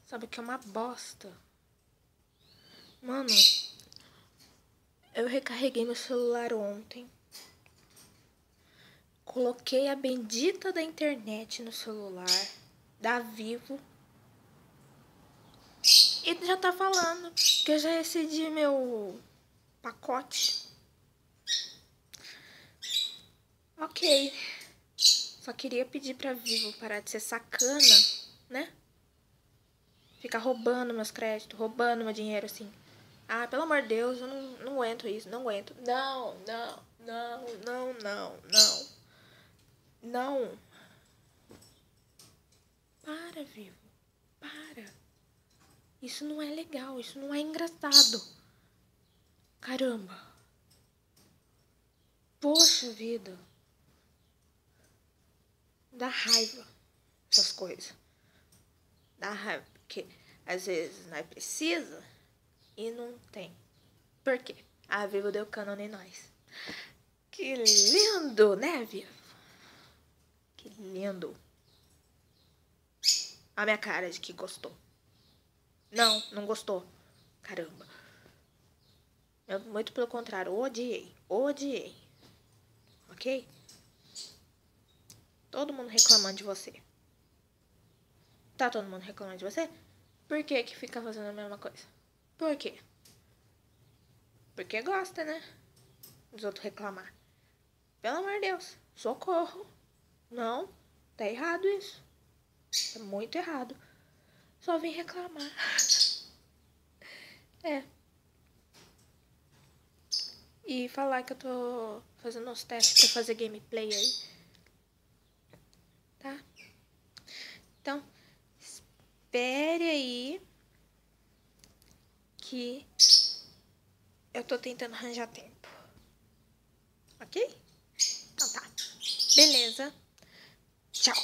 Sabe o que é uma bosta? Mano, eu recarreguei meu celular ontem. Coloquei a bendita da internet no celular da Vivo. E já tá falando que eu já excedi meu pacote. Ok. Só queria pedir pra Vivo parar de ser sacana, né? Ficar roubando meus créditos, roubando meu dinheiro assim. Ah, pelo amor de Deus, eu não aguento isso, não aguento. Não. Não. Para, Vivo. Para. Isso não é legal, isso não é engraçado. Caramba. Poxa vida. Dá raiva essas coisas. Dá raiva, porque às vezes nós precisa e não tem. Por quê? A Vivo deu cano em nós. Que lindo, né, Vivo? Que lindo. A minha cara de que gostou. Não gostou. Caramba. Eu, muito pelo contrário, odiei. Ok? Todo mundo reclamando de você. Tá todo mundo reclamando de você? Por que fica fazendo a mesma coisa? Por quê? Porque gosta, né? Dos outros reclamar. Pelo amor de Deus. Socorro. Não. Tá errado isso. Tá muito errado. Só vem reclamar. É. E falar que eu tô fazendo uns testes pra fazer gameplay aí. Tá? Então, espere aí que eu tô tentando arranjar tempo. Ok? Então tá. Beleza. Tchau.